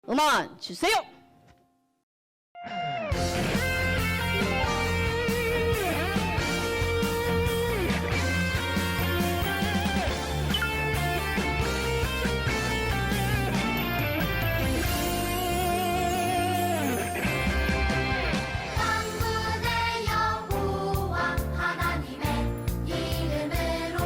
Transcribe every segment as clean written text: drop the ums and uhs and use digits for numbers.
음악 주세요. 만군의 여호와 하나님의 이름으로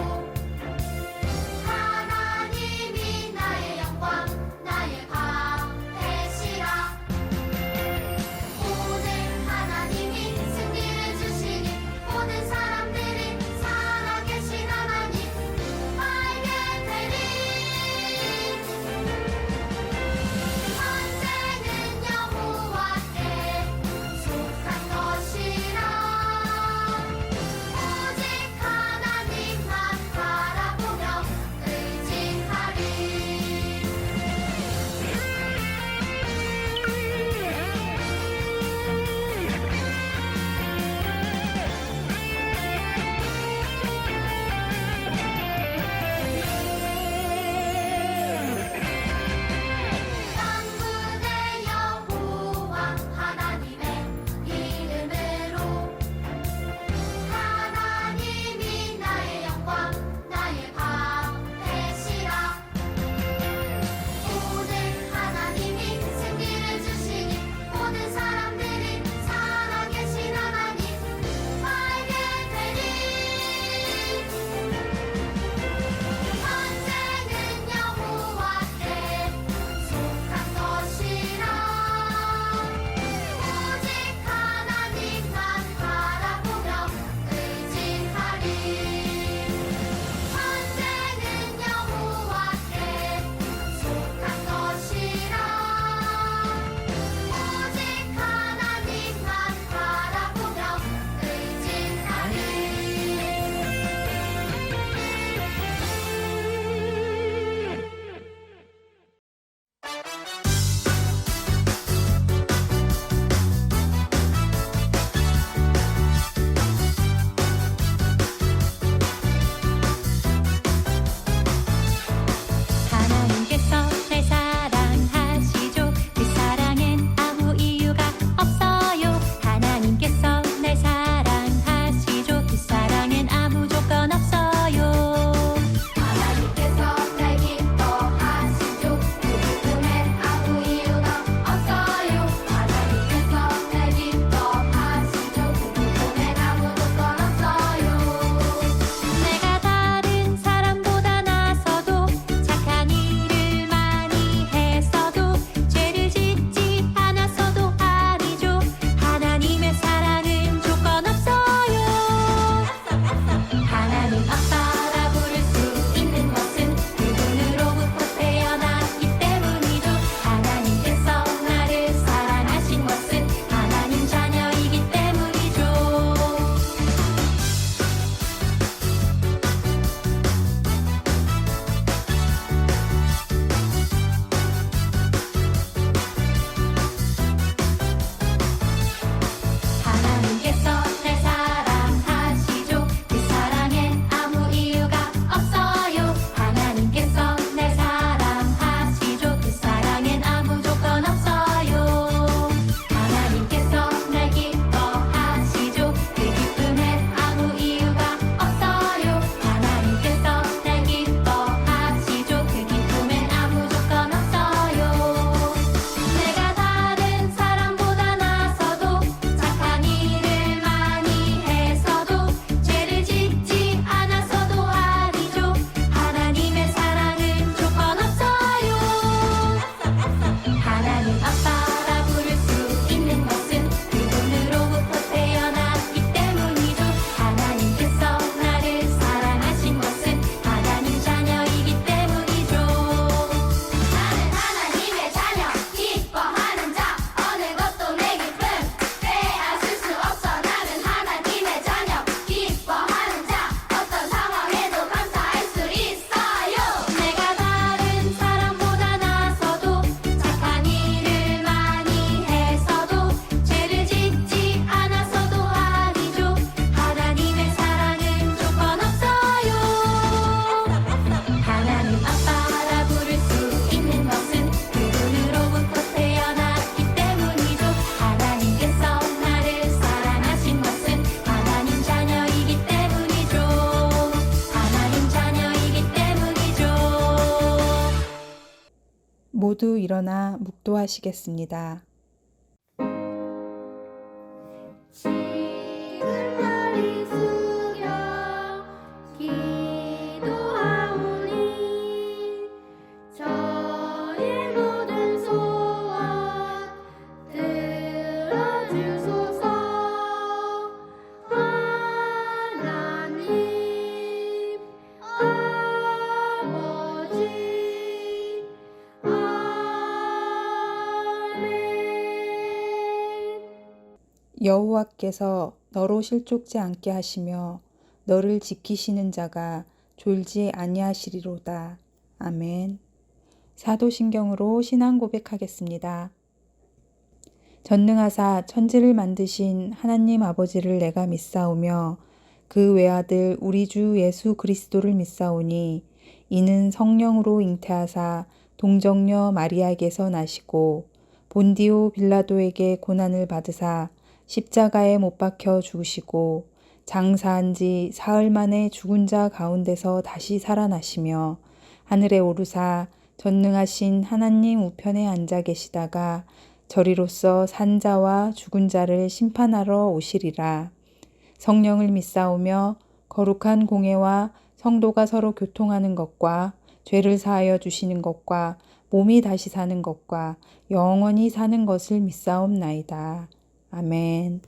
하나님이 나의 영광 나의 방패시라 모두 일어나 묵도하시겠습니다. 지금 머리 숙여 기도하오니 저의 모든 소원 들어주소서. 하나님 아버지 아멘. 여호와께서 너로 실족지 않게 하시며 너를 지키시는 자가 졸지 아니하시리로다. 아멘. 사도신경으로 신앙 고백하겠습니다. 전능하사 천지를 만드신 하나님 아버지를 내가 믿사오며 그 외아들 우리 주 예수 그리스도를 믿사오니 이는 성령으로 잉태하사 동정녀 마리아에게서 나시고 본디오 빌라도에게 고난을 받으사 십자가에 못 박혀 죽으시고 장사한 지 사흘 만에 죽은 자 가운데서 다시 살아나시며 하늘에 오르사 전능하신 하나님 우편에 앉아 계시다가 저리로서 산 자와 죽은 자를 심판하러 오시리라. 성령을 믿사오며 거룩한 공회와 성도가 서로 교통하는 것과 죄를 사하여 주시는 것과 몸이 다시 사는 것과 영원히 사는 것을 믿사옵나이다. 아멘.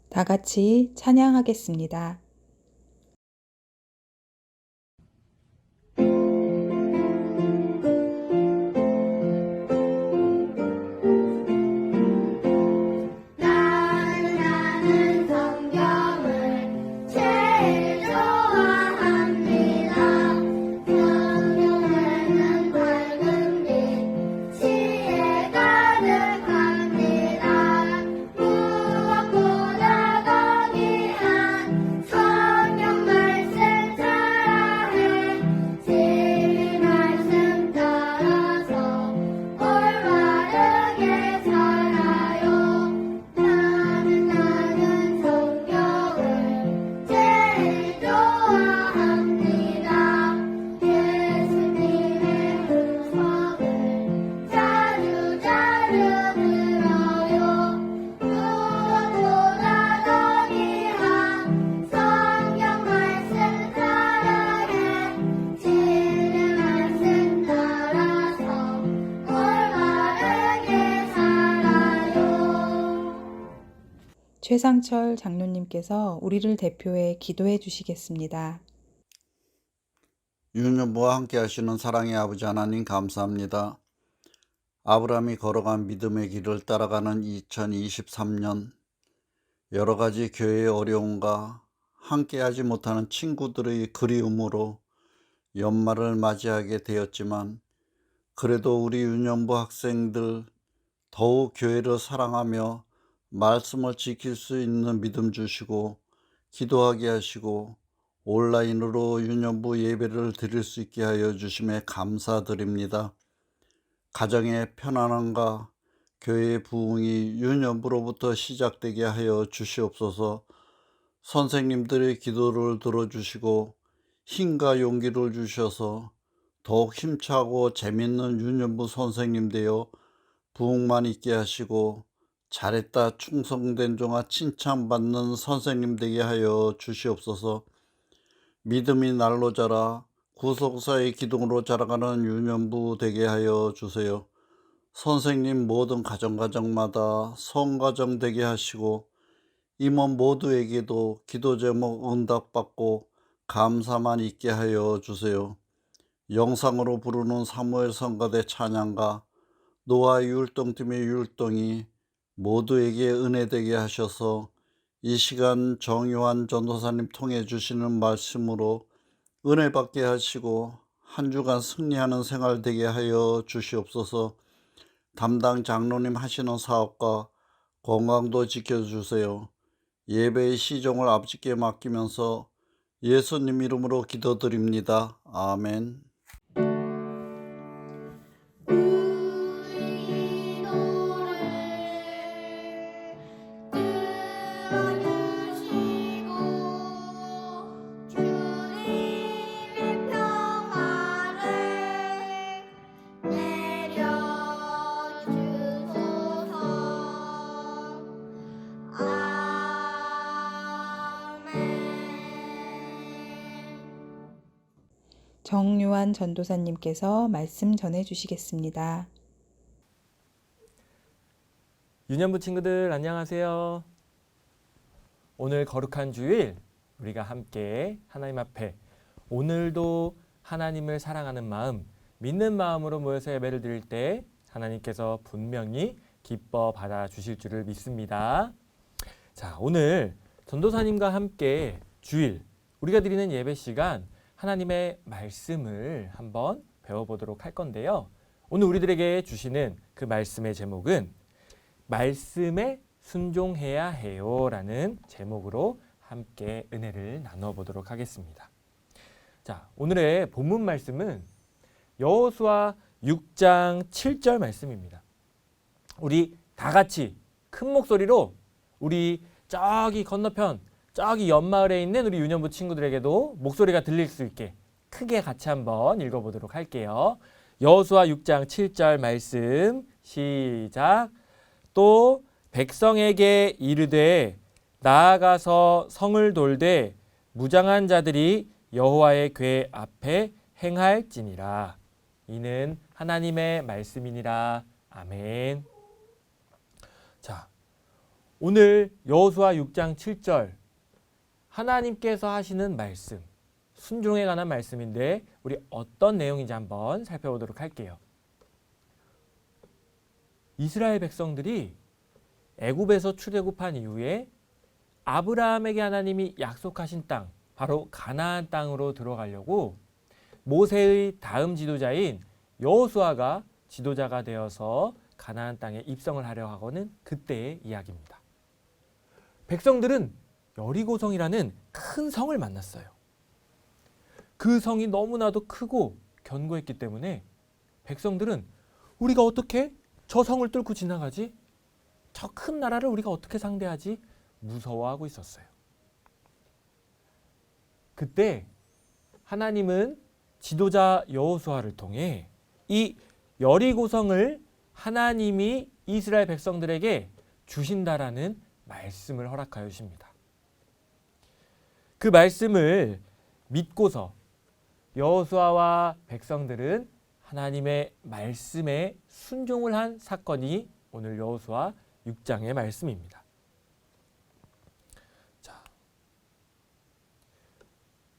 다 같이 찬양하겠습니다. 나는 성경을 제일 좋아합니다. 성경에는 밝은 빛, 지혜 가득합니다. 무엇보다 더 귀한 성경 말씀 따라 해. 진리 말씀 따라서 올바르게 살아요. 나는 성경을 제일 좋아합니다. 예수님의 음성을 자주 들어요. 무엇보다 더 귀한 성경 말씀 따라해. 진리 말씀 따라서 올바르게 살아요. 최상철 장로님께서 우리를 대표해 기도해 주시겠습니다. 유년부와 함께 하시는 사랑의 아버지 하나님 감사합니다. 아브라함이 걸어간 믿음의 길을 따라가는 2023년 여러 가지 교회의 어려움과 함께하지 못하는 친구들의 그리움으로 연말을 맞이하게 되었지만 그래도 우리 유년부 학생들 더욱 교회를 사랑하며 말씀을 지킬 수 있는 믿음 주시고 기도하게 하시고 온라인으로 유년부 예배를 드릴 수 있게 하여 주심에 감사드립니다. 가정의 편안함과 교회의 부흥이 유년부로부터 시작되게 하여 주시옵소서. 선생님들의 기도를 들어주시고 힘과 용기를 주셔서 더욱 힘차고 재밌는 유년부 선생님 되어 부흥만 있게 하시고 잘했다 충성된 종아 칭찬받는 선생님 되게 하여 주시옵소서. 믿음이 날로 자라 구속사의 기둥으로 자라가는 유년부 되게 하여 주세요. 선생님 모든 가정마다 성가정 되게 하시고 임원 모두에게도 기도 제목 응답받고 감사만 있게 하여 주세요. 영상으로 부르는 사무엘 성가대 찬양가 노아 율동팀의 율동이 모두에게 은혜되게 하셔서 이 시간 정요한 전도사님 통해 주시는 말씀으로 은혜 받게 하시고 한 주간 승리하는 생활 되게 하여 주시옵소서. 담당 장로님 하시는 사업과 건강도 지켜주세요. 예배의 시종을 아버지께 맡기면서 예수님 이름으로 기도드립니다. 아멘. 우리 기도를 들어주시고 주님의 평화를 정요한 전도사님께서 말씀 전해 주시겠습니다. 유년부 친구들 안녕하세요. 오늘 거룩한 주일 우리가 함께 하나님 앞에 오늘도 하나님을 사랑하는 마음, 믿는 마음으로 모여서 예배를 드릴 때 하나님께서 분명히 기뻐 받아주실 줄을 믿습니다. 자, 오늘 전도사님과 함께 주일 우리가 드리는 예배 시간 하나님의 말씀을 한번 배워보도록 할 건데요. 오늘 우리들에게 주시는 그 말씀의 제목은 말씀에 순종해야 해요 라는 제목으로 함께 은혜를 나눠보도록 하겠습니다. 자, 오늘의 본문 말씀은 여호수아 6장 7절 말씀입니다. 우리 다 같이 큰 목소리로 우리 저기 건너편 저기 옆마을에 있는 우리 유년부 친구들에게도 목소리가 들릴 수 있게 크게 같이 한번 읽어보도록 할게요. 여호수아 6장 7절 말씀 시작. 또 백성에게 이르되 나아가서 성을 돌되 무장한 자들이 여호와의 궤 앞에 행할지니라. 이는 하나님의 말씀이니라. 아멘. 자, 오늘 여호수아 6장 7절 하나님께서 하시는 말씀, 순종에 관한 말씀인데 우리 어떤 내용인지 한번 살펴보도록 할게요. 이스라엘 백성들이 애굽에서 출애굽한 이후에 아브라함에게 하나님이 약속하신 땅, 바로 가나안 땅으로 들어가려고 모세의 다음 지도자인 여호수아가 지도자가 되어서 가나안 땅에 입성을 하려 하고는 그때의 이야기입니다. 백성들은 여리고성이라는 큰 성을 만났어요. 그 성이 너무나도 크고 견고했기 때문에 백성들은 우리가 어떻게 저 성을 뚫고 지나가지? 저 큰 나라를 우리가 어떻게 상대하지? 무서워하고 있었어요. 그때 하나님은 지도자 여호수아를 통해 이 여리고성을 하나님이 이스라엘 백성들에게 주신다라는 말씀을 허락하여 주십니다. 그 말씀을 믿고서 여호수아와 백성들은 하나님의 말씀에 순종을 한 사건이 오늘 여호수아 6장의 말씀입니다. 자,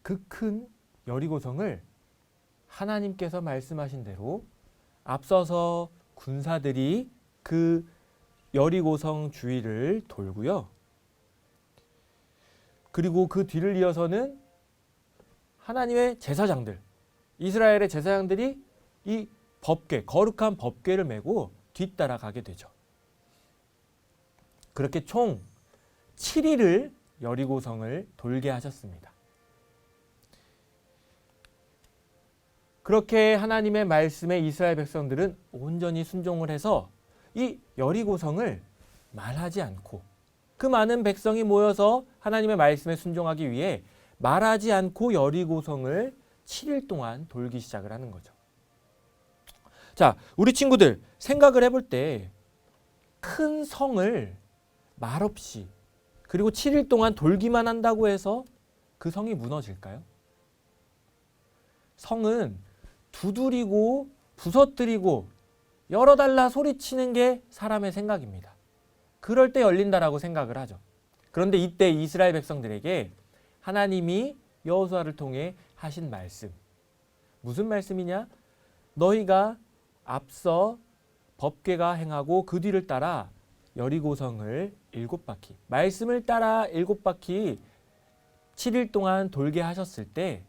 그 큰 여리고성을 하나님께서 말씀하신 대로 앞서서 군사들이 그 여리고성 주위를 돌고요. 그리고 그 뒤를 이어서는 하나님의 제사장들, 이스라엘의 제사장들이 이 법궤, 거룩한 법궤를 메고 뒤따라가게 되죠. 그렇게 총 7일을 여리고성을 돌게 하셨습니다. 그렇게 하나님의 말씀에 이스라엘 백성들은 온전히 순종을 해서 이 여리고성을 말하지 않고 그 많은 백성이 모여서 하나님의 말씀에 순종하기 위해 말하지 않고 여리고성을 7일 동안 돌기 시작을 하는 거죠. 자, 우리 친구들 생각을 해볼 때 큰 성을 말없이 그리고 7일 동안 돌기만 한다고 해서 그 성이 무너질까요? 성은 두드리고 부서뜨리고 열어달라 소리치는 게 사람의 생각입니다. 그럴 때 열린다라고 생각을 하죠. 그런데 이때 이스라엘 백성들에게 하나님이 여호수아를 통해 하신 말씀, 무슨 말씀이냐? 너희가 앞서 법궤가 행하고 그 뒤를 따라 여리고성을 7바퀴, 말씀을 따라 7바퀴 7일 동안 돌게 하셨을 때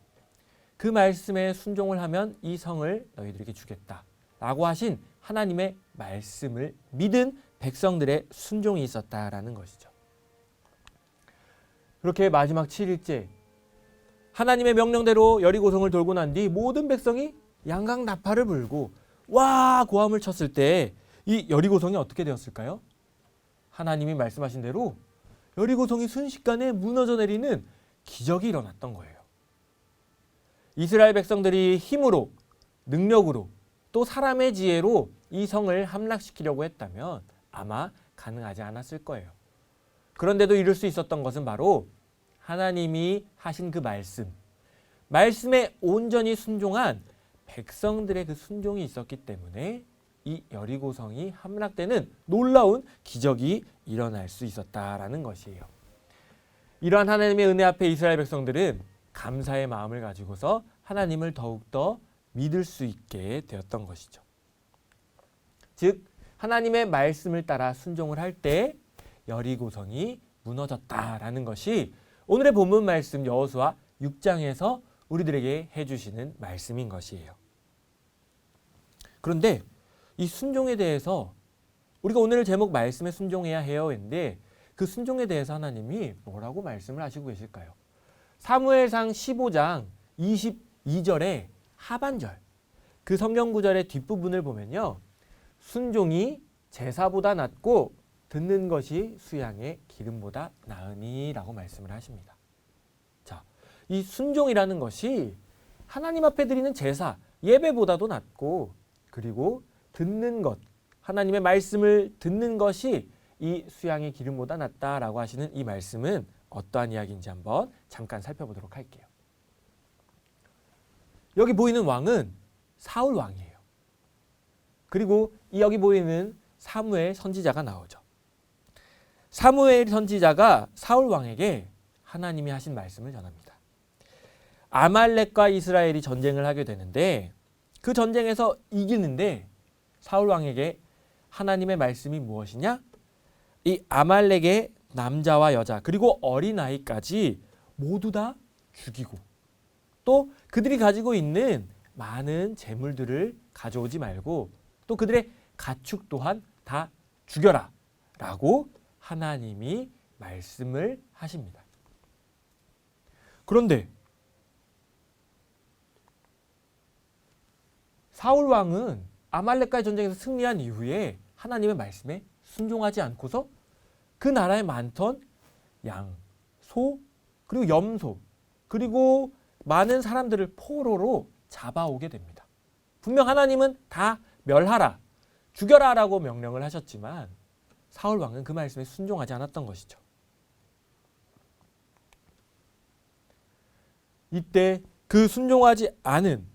그 말씀에 순종을 하면 이 성을 너희들에게 주겠다 라고 하신 하나님의 말씀을 믿은 백성들의 순종이 있었다라는 것이죠. 그렇게 마지막 7일째 하나님의 명령대로 여리고성을 돌고 난 뒤 모든 백성이 양각 나팔을 불고 와 고함을 쳤을 때 이 여리고성이 어떻게 되었을까요? 하나님이 말씀하신 대로 여리고성이 순식간에 무너져 내리는 기적이 일어났던 거예요. 이스라엘 백성들이 힘으로, 능력으로, 또 사람의 지혜로 이 성을 함락시키려고 했다면 아마 가능하지 않았을 거예요. 그런데도 이룰 수 있었던 것은 바로 하나님이 하신 그 말씀, 말씀에 온전히 순종한 백성들의 그 순종이 있었기 때문에 이 여리고성이 함락되는 놀라운 기적이 일어날 수 있었다라는 것이에요. 이러한 하나님의 은혜 앞에 이스라엘 백성들은 감사의 마음을 가지고서 하나님을 더욱더 믿을 수 있게 되었던 것이죠. 즉 하나님의 말씀을 따라 순종을 할 때 여리고성이 무너졌다라는 것이 오늘의 본문 말씀 여호수아 6장에서 우리들에게 해주시는 말씀인 것이에요. 그런데 이 순종에 대해서 우리가 오늘 제목 말씀에 순종해야 해요 했는데 그 순종에 대해서 하나님이 뭐라고 말씀을 하시고 계실까요? 사무엘상 15장 22절의 하반절 그 성경 구절의 뒷부분을 보면요. 순종이 제사보다 낫고 듣는 것이 수양의 기름보다 나으니 라고 말씀을 하십니다. 자, 이 순종이라는 것이 하나님 앞에 드리는 제사, 예배보다도 낫고 그리고 듣는 것, 하나님의 말씀을 듣는 것이 이 수양의 기름보다 낫다라고 하시는 이 말씀은 어떠한 이야기인지 한번 잠깐 살펴보도록 할게요. 여기 보이는 왕은 사울 왕이에요. 그리고 여기 보이는 사무엘 선지자가 나오죠. 사무엘 선지자가 사울 왕에게 하나님이 하신 말씀을 전합니다. 아말렉과 이스라엘이 전쟁을 하게 되는데 그 전쟁에서 이기는데 사울 왕에게 하나님의 말씀이 무엇이냐? 이 아말렉의 남자와 여자 그리고 어린아이까지 모두 다 죽이고 또 그들이 가지고 있는 많은 재물들을 가져오지 말고 또 그들의 가축 또한 다 죽여라 라고 하나님이 말씀을 하십니다. 그런데 사울 왕은 아말렉과의 전쟁에서 승리한 이후에 하나님의 말씀에 순종하지 않고서 그 나라에 많던 양, 소, 그리고 염소, 그리고 많은 사람들을 포로로 잡아오게 됩니다. 분명 하나님은 다 멸하라, 죽여라 라고 명령을 하셨지만 사울 왕은 그 말씀에 순종하지 않았던 것이죠. 이때 그 순종하지 않은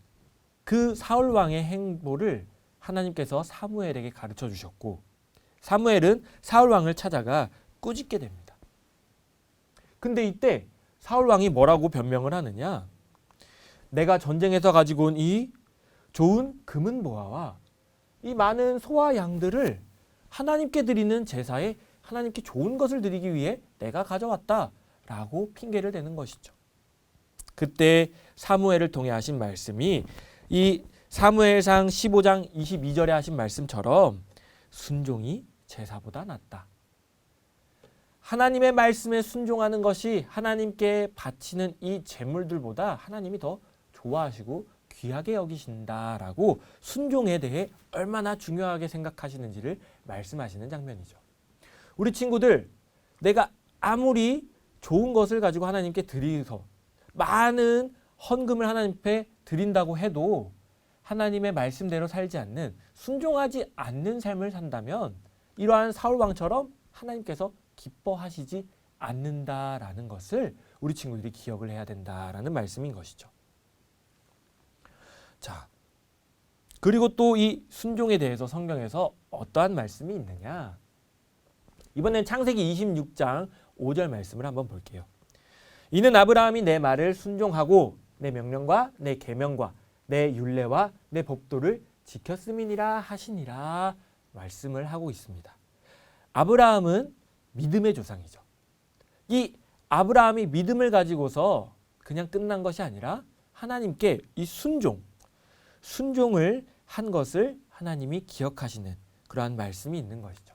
그 사울 왕의 행보를 하나님께서 사무엘에게 가르쳐 주셨고 사무엘은 사울 왕을 찾아가 꾸짖게 됩니다. 근데 이때 사울 왕이 뭐라고 변명을 하느냐? 내가 전쟁에서 가지고 온 이 좋은 금은 보화와 이 많은 소와 양들을 하나님께 드리는 제사에 하나님께 좋은 것을 드리기 위해 내가 가져왔다라고 핑계를 대는 것이죠. 그때 사무엘을 통해 하신 말씀이 이 사무엘상 15장 22절에 하신 말씀처럼 순종이 제사보다 낫다. 하나님의 말씀에 순종하는 것이 하나님께 바치는 이 제물들보다 하나님이 더 좋아하시고 귀하게 여기신다라고 순종에 대해 얼마나 중요하게 생각하시는지를 말씀하시는 장면이죠. 우리 친구들, 내가 아무리 좋은 것을 가지고 하나님께 드리서 많은 헌금을 하나님 앞에 드린다고 해도 하나님의 말씀대로 살지 않는 순종하지 않는 삶을 산다면 이러한 사울 왕처럼 하나님께서 기뻐하시지 않는다라는 것을 우리 친구들이 기억을 해야 된다라는 말씀인 것이죠. 자, 그리고 또 이 순종에 대해서 성경에서 어떠한 말씀이 있느냐? 이번엔 창세기 26장 5절 말씀을 한번 볼게요. 이는 아브라함이 내 말을 순종하고 내 명령과 내 계명과 내 율례와 내 법도를 지켰음이니라 하시니라 말씀을 하고 있습니다. 아브라함은 믿음의 조상이죠. 이 아브라함이 믿음을 가지고서 그냥 끝난 것이 아니라 하나님께 이 순종을 한 것을 하나님이 기억하시는 그러한 말씀이 있는 것이죠.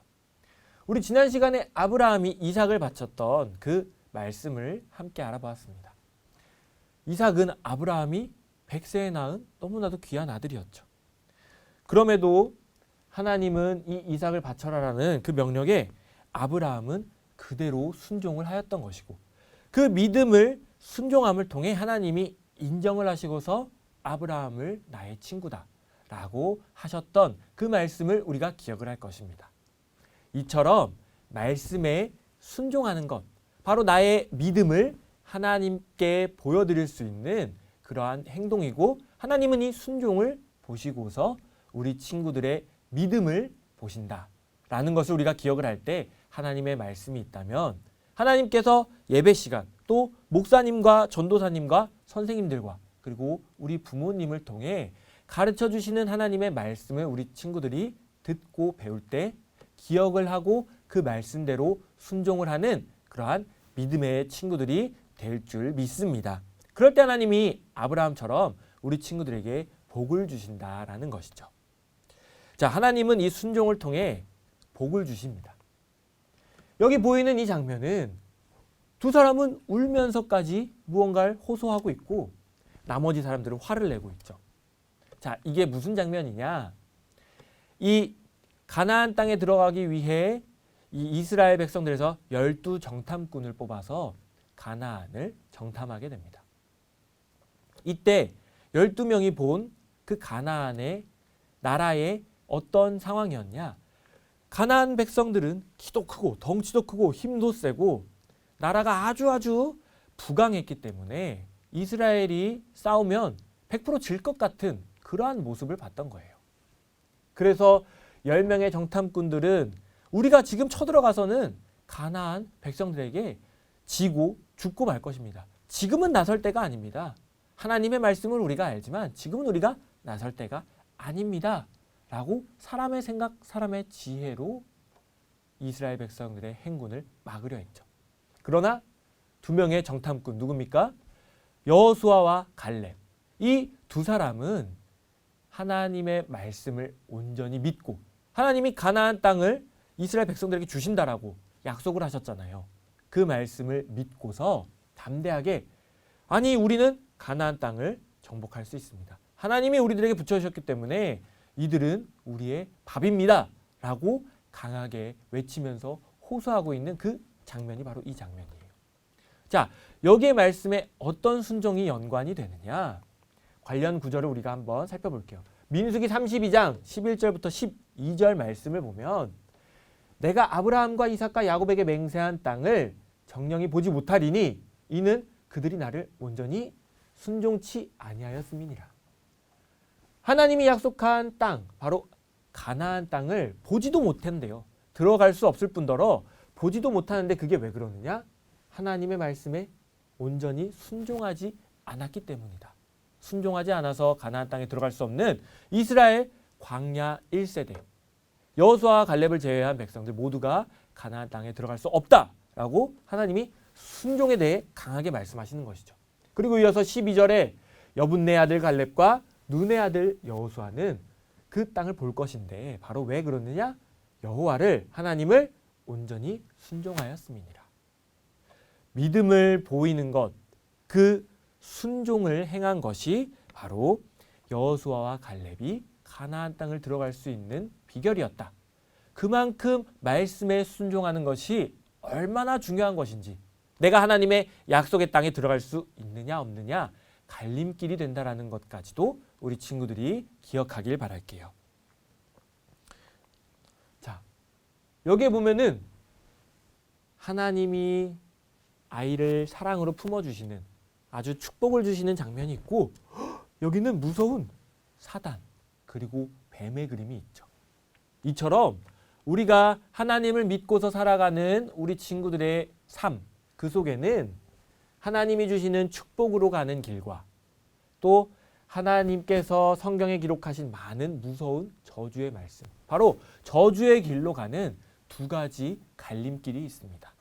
우리 지난 시간에 아브라함이 이삭을 바쳤던 그 말씀을 함께 알아보았습니다. 이삭은 아브라함이 100세에 낳은 너무나도 귀한 아들이었죠. 그럼에도 하나님은 이 이삭을 바쳐라라는 그 명령에 아브라함은 그대로 순종을 하였던 것이고 그 믿음을 순종함을 통해 하나님이 인정을 하시고서 아브라함을 나의 친구다 라고 하셨던 그 말씀을 우리가 기억을 할 것입니다. 이처럼 말씀에 순종하는 것, 바로 나의 믿음을 하나님께 보여드릴 수 있는 그러한 행동이고 하나님은 이 순종을 보시고서 우리 친구들의 믿음을 보신다라는 것을 우리가 기억을 할 때 하나님의 말씀이 있다면 하나님께서 예배 시간 또 목사님과 전도사님과 선생님들과 그리고 우리 부모님을 통해 가르쳐 주시는 하나님의 말씀을 우리 친구들이 듣고 배울 때 기억을 하고 그 말씀대로 순종을 하는 그러한 믿음의 친구들이 될 줄 믿습니다. 그럴 때 하나님이 아브라함처럼 우리 친구들에게 복을 주신다라는 것이죠. 자, 하나님은 이 순종을 통해 복을 주십니다. 여기 보이는 이 장면은 두 사람은 울면서까지 무언가를 호소하고 있고 나머지 사람들은 화를 내고 있죠. 자, 이게 무슨 장면이냐? 이 가나안 땅에 들어가기 위해 이 이스라엘 백성들에서 12 정탐꾼을 뽑아서 가나안을 정탐하게 됩니다. 이때 12명이 본 그 가나안의 나라의 어떤 상황이었냐? 가나안 백성들은 키도 크고 덩치도 크고 힘도 세고 나라가 아주 부강했기 때문에 이스라엘이 싸우면 100% 질 것 같은 그러한 모습을 봤던 거예요. 그래서 10명의 정탐꾼들은 우리가 지금 쳐들어가서는 가나안 백성들에게 지고 죽고 말 것입니다. 지금은 나설 때가 아닙니다. 하나님의 말씀을 우리가 알지만 지금은 우리가 나설 때가 아닙니다. 라고 사람의 생각, 사람의 지혜로 이스라엘 백성들의 행군을 막으려 했죠. 그러나 2명의 정탐꾼 누굽니까? 여호수아와 갈렙. 이 두 사람은 하나님의 말씀을 온전히 믿고 하나님이 가나안 땅을 이스라엘 백성들에게 주신다라고 약속을 하셨잖아요. 그 말씀을 믿고서 담대하게 아니 우리는 가나안 땅을 정복할 수 있습니다. 하나님이 우리들에게 붙여주셨기 때문에 이들은 우리의 밥입니다. 라고 강하게 외치면서 호소하고 있는 그 장면이 바로 이 장면이에요. 자, 여기의 말씀에 어떤 순종이 연관이 되느냐? 관련 구절을 우리가 한번 살펴볼게요. 민수기 32장 11절부터 12절 말씀을 보면 내가 아브라함과 이삭과 야곱에게 맹세한 땅을 정령이 보지 못하리니 이는 그들이 나를 온전히 순종치 아니하였음이니라. 하나님이 약속한 땅, 바로 가나안 땅을 보지도 못한대요. 들어갈 수 없을 뿐더러 보지도 못하는데 그게 왜 그러느냐? 하나님의 말씀에 온전히 순종하지 않았기 때문이다. 순종하지 않아서 가나안 땅에 들어갈 수 없는 이스라엘 광야 1세대 여호수아와 갈렙을 제외한 백성들 모두가 가나안 땅에 들어갈 수 없다라고 하나님이 순종에 대해 강하게 말씀하시는 것이죠. 그리고 이어서 12절에 여분네 아들 갈렙과 눈의 아들 여호수아는 그 땅을 볼 것인데 바로 왜 그러느냐? 여호와를 하나님을 온전히 순종하였음이니라. 믿음을 보이는 것, 그 순종을 행한 것이 바로 여호수아와 갈렙이 가나안 땅을 들어갈 수 있는 비결이었다. 그만큼 말씀에 순종하는 것이 얼마나 중요한 것인지, 내가 하나님의 약속의 땅에 들어갈 수 있느냐 없느냐 갈림길이 된다라는 것까지도 우리 친구들이 기억하길 바랄게요. 자, 여기에 보면은 하나님이 아이를 사랑으로 품어주시는 아주 축복을 주시는 장면이 있고 여기는 무서운 사단 그리고 뱀의 그림이 있죠. 이처럼 우리가 하나님을 믿고서 살아가는 우리 친구들의 삶, 그 속에는 하나님이 주시는 축복으로 가는 길과 또 하나님께서 성경에 기록하신 많은 무서운 저주의 말씀, 바로 저주의 길로 가는 두 가지 갈림길이 있습니다.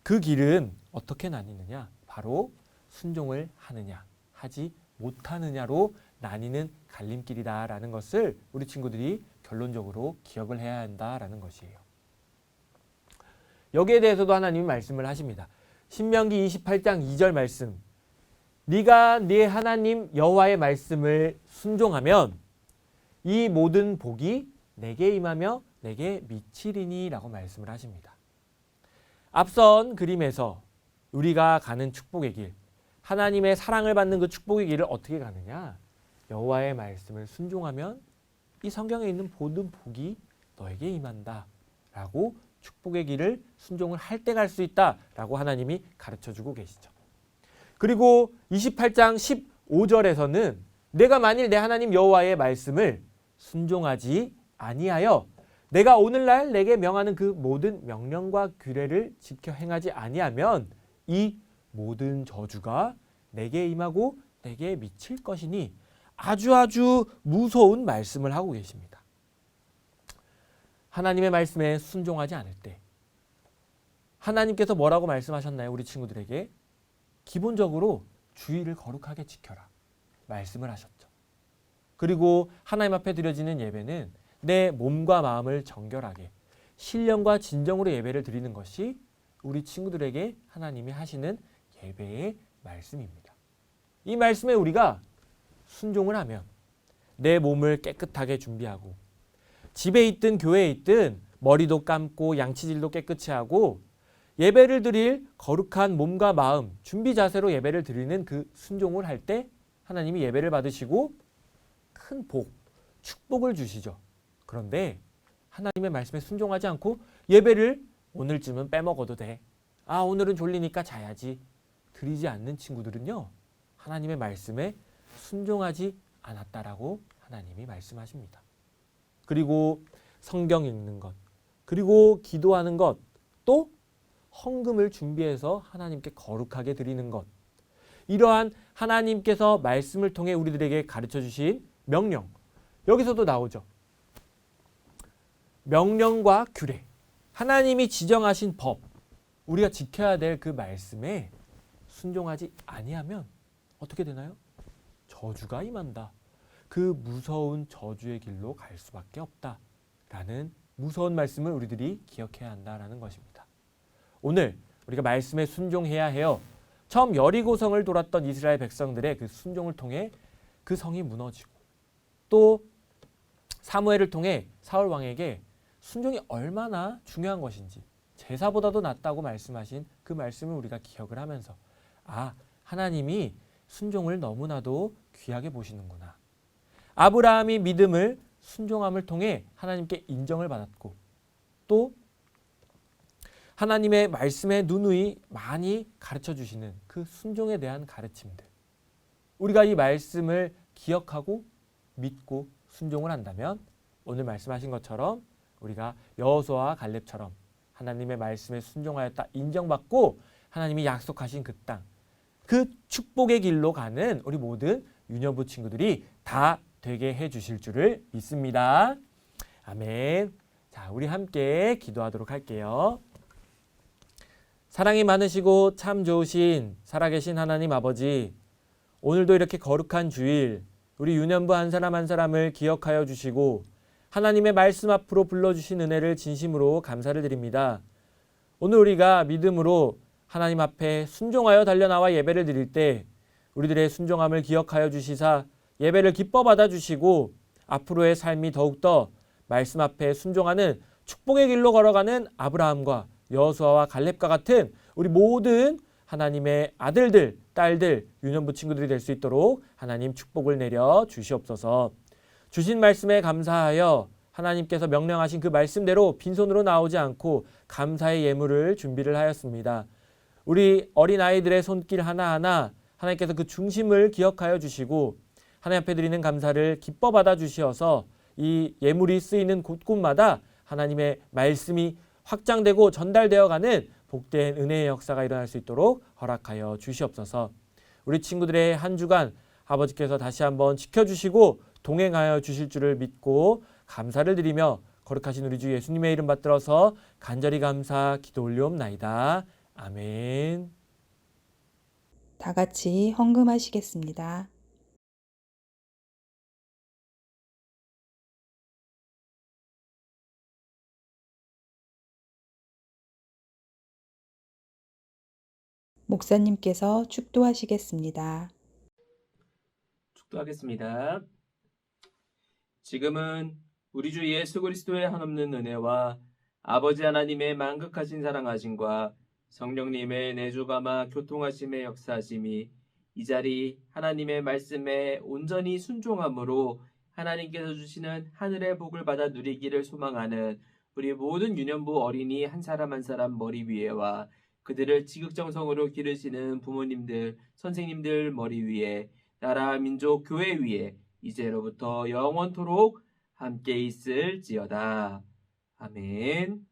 그 길은 어떻게 나뉘느냐? 바로 순종을 하느냐, 하지 못하느냐로 나뉘는 갈림길이다라는 것을 우리 친구들이 결론적으로 기억을 해야 한다라는 것이에요. 여기에 대해서도 하나님이 말씀을 하십니다. 신명기 28장 2절 말씀. 네가 네 하나님 여호와의 말씀을 순종하면 이 모든 복이 내게 임하며 내게 미치리니라고 말씀을 하십니다. 앞선 그림에서 우리가 가는 축복의 길, 하나님의 사랑을 받는 그 축복의 길을 어떻게 가느냐? 여호와의 말씀을 순종하면 이 성경에 있는 모든 복이 너에게 임한다라고 축복의 길을 순종을 할 때 갈 수 있다라고 하나님이 가르쳐주고 계시죠. 그리고 28장 5절에서는 내가 만일 내 하나님 여호와의 말씀을 순종하지 아니하여 내가 오늘날 내게 명하는 그 모든 명령과 규례를 지켜 행하지 아니하면 이 모든 저주가 내게 임하고 내게 미칠 것이니 아주 무서운 말씀을 하고 계십니다. 하나님의 말씀에 순종하지 않을 때 하나님께서 뭐라고 말씀하셨나요? 우리 친구들에게 기본적으로 주의를 거룩하게 지켜라 말씀을 하셨죠. 그리고 하나님 앞에 드려지는 예배는 내 몸과 마음을 정결하게 신령과 진정으로 예배를 드리는 것이 우리 친구들에게 하나님이 하시는 예배의 말씀입니다. 이 말씀에 우리가 순종을 하면 내 몸을 깨끗하게 준비하고 집에 있든 교회에 있든 머리도 감고 양치질도 깨끗이 하고 예배를 드릴 거룩한 몸과 마음 준비 자세로 예배를 드리는 그 순종을 할 때 하나님이 예배를 받으시고 큰 복, 축복을 주시죠. 그런데 하나님의 말씀에 순종하지 않고 예배를 오늘쯤은 빼먹어도 돼. 아, 오늘은 졸리니까 자야지. 드리지 않는 친구들은요. 하나님의 말씀에 순종하지 않았다라고 하나님이 말씀하십니다. 그리고 성경 읽는 것, 그리고 기도하는 것, 또 헌금을 준비해서 하나님께 거룩하게 드리는 것. 이러한 하나님께서 말씀을 통해 우리들에게 가르쳐 주신 명령. 여기서도 나오죠. 명령과 규례. 하나님이 지정하신 법. 우리가 지켜야 될 그 말씀에 순종하지 아니하면 어떻게 되나요? 저주가 임한다. 그 무서운 저주의 길로 갈 수밖에 없다. 라는 무서운 말씀을 우리들이 기억해야 한다라는 것입니다. 오늘 우리가 말씀에 순종해야 해요. 처음 여리고성을 돌았던 이스라엘 백성들의 그 순종을 통해 그 성이 무너지고 또 사무엘을 통해 사울 왕에게 순종이 얼마나 중요한 것인지 제사보다도 낫다고 말씀하신 그 말씀을 우리가 기억을 하면서 아, 하나님이 순종을 너무나도 귀하게 보시는구나. 아브라함이 믿음을 순종함을 통해 하나님께 인정을 받았고 또 하나님의 말씀에 누누이 많이 가르쳐 주시는 그 순종에 대한 가르침들. 우리가 이 말씀을 기억하고 믿고 순종을 한다면 오늘 말씀하신 것처럼 우리가 여호수아와 갈렙처럼 하나님의 말씀에 순종하였다 인정받고 하나님이 약속하신 그 땅, 그 축복의 길로 가는 우리 모든 유년부 친구들이 다 되게 해 주실 줄을 믿습니다. 아멘. 자, 우리 함께 기도하도록 할게요. 사랑이 많으시고 참 좋으신 살아계신 하나님 아버지, 오늘도 이렇게 거룩한 주일 우리 유년부 한 사람 한 사람을 기억하여 주시고 하나님의 말씀 앞으로 불러주신 은혜를 진심으로 감사를 드립니다. 오늘 우리가 믿음으로 하나님 앞에 순종하여 달려나와 예배를 드릴 때 우리들의 순종함을 기억하여 주시사 예배를 기뻐 받아주시고 앞으로의 삶이 더욱더 말씀 앞에 순종하는 축복의 길로 걸어가는 아브라함과 여호수아와 갈렙과 같은 우리 모든 하나님의 아들들, 딸들, 유년부 친구들이 될 수 있도록 하나님 축복을 내려 주시옵소서. 주신 말씀에 감사하여 하나님께서 명령하신 그 말씀대로 빈손으로 나오지 않고 감사의 예물을 준비를 하였습니다. 우리 어린아이들의 손길 하나하나 하나님께서 그 중심을 기억하여 주시고 하나님 앞에 드리는 감사를 기뻐 받아 주시어서 이 예물이 쓰이는 곳곳마다 하나님의 말씀이 확장되고 전달되어 가는 복된 은혜의 역사가 일어날 수 있도록 허락하여 주시옵소서. 우리 친구들의 한 주간 아버지께서 다시 한번 지켜주시고 동행하여 주실 줄을 믿고 감사를 드리며 거룩하신 우리 주 예수님의 이름 받들어서 간절히 감사 기도 올리옵나이다. 아멘. 다 같이 헌금하시겠습니다. 목사님께서 축도하시겠습니다. 축도하겠습니다. 지금은 우리 주 예수 그리스도의 한없는 은혜와 아버지 하나님의 만극하신 사랑하심과 성령님의 내주감화 교통하심의 역사하심이 이 자리 하나님의 말씀에 온전히 순종함으로 하나님께서 주시는 하늘의 복을 받아 누리기를 소망하는 우리 모든 유년부 어린이 한 사람 한 사람 머리 위에와 그들을 지극정성으로 기르시는 부모님들, 선생님들 머리 위에 나라 민족 교회 위에 이제로부터 영원토록 함께 있을지어다. 아멘.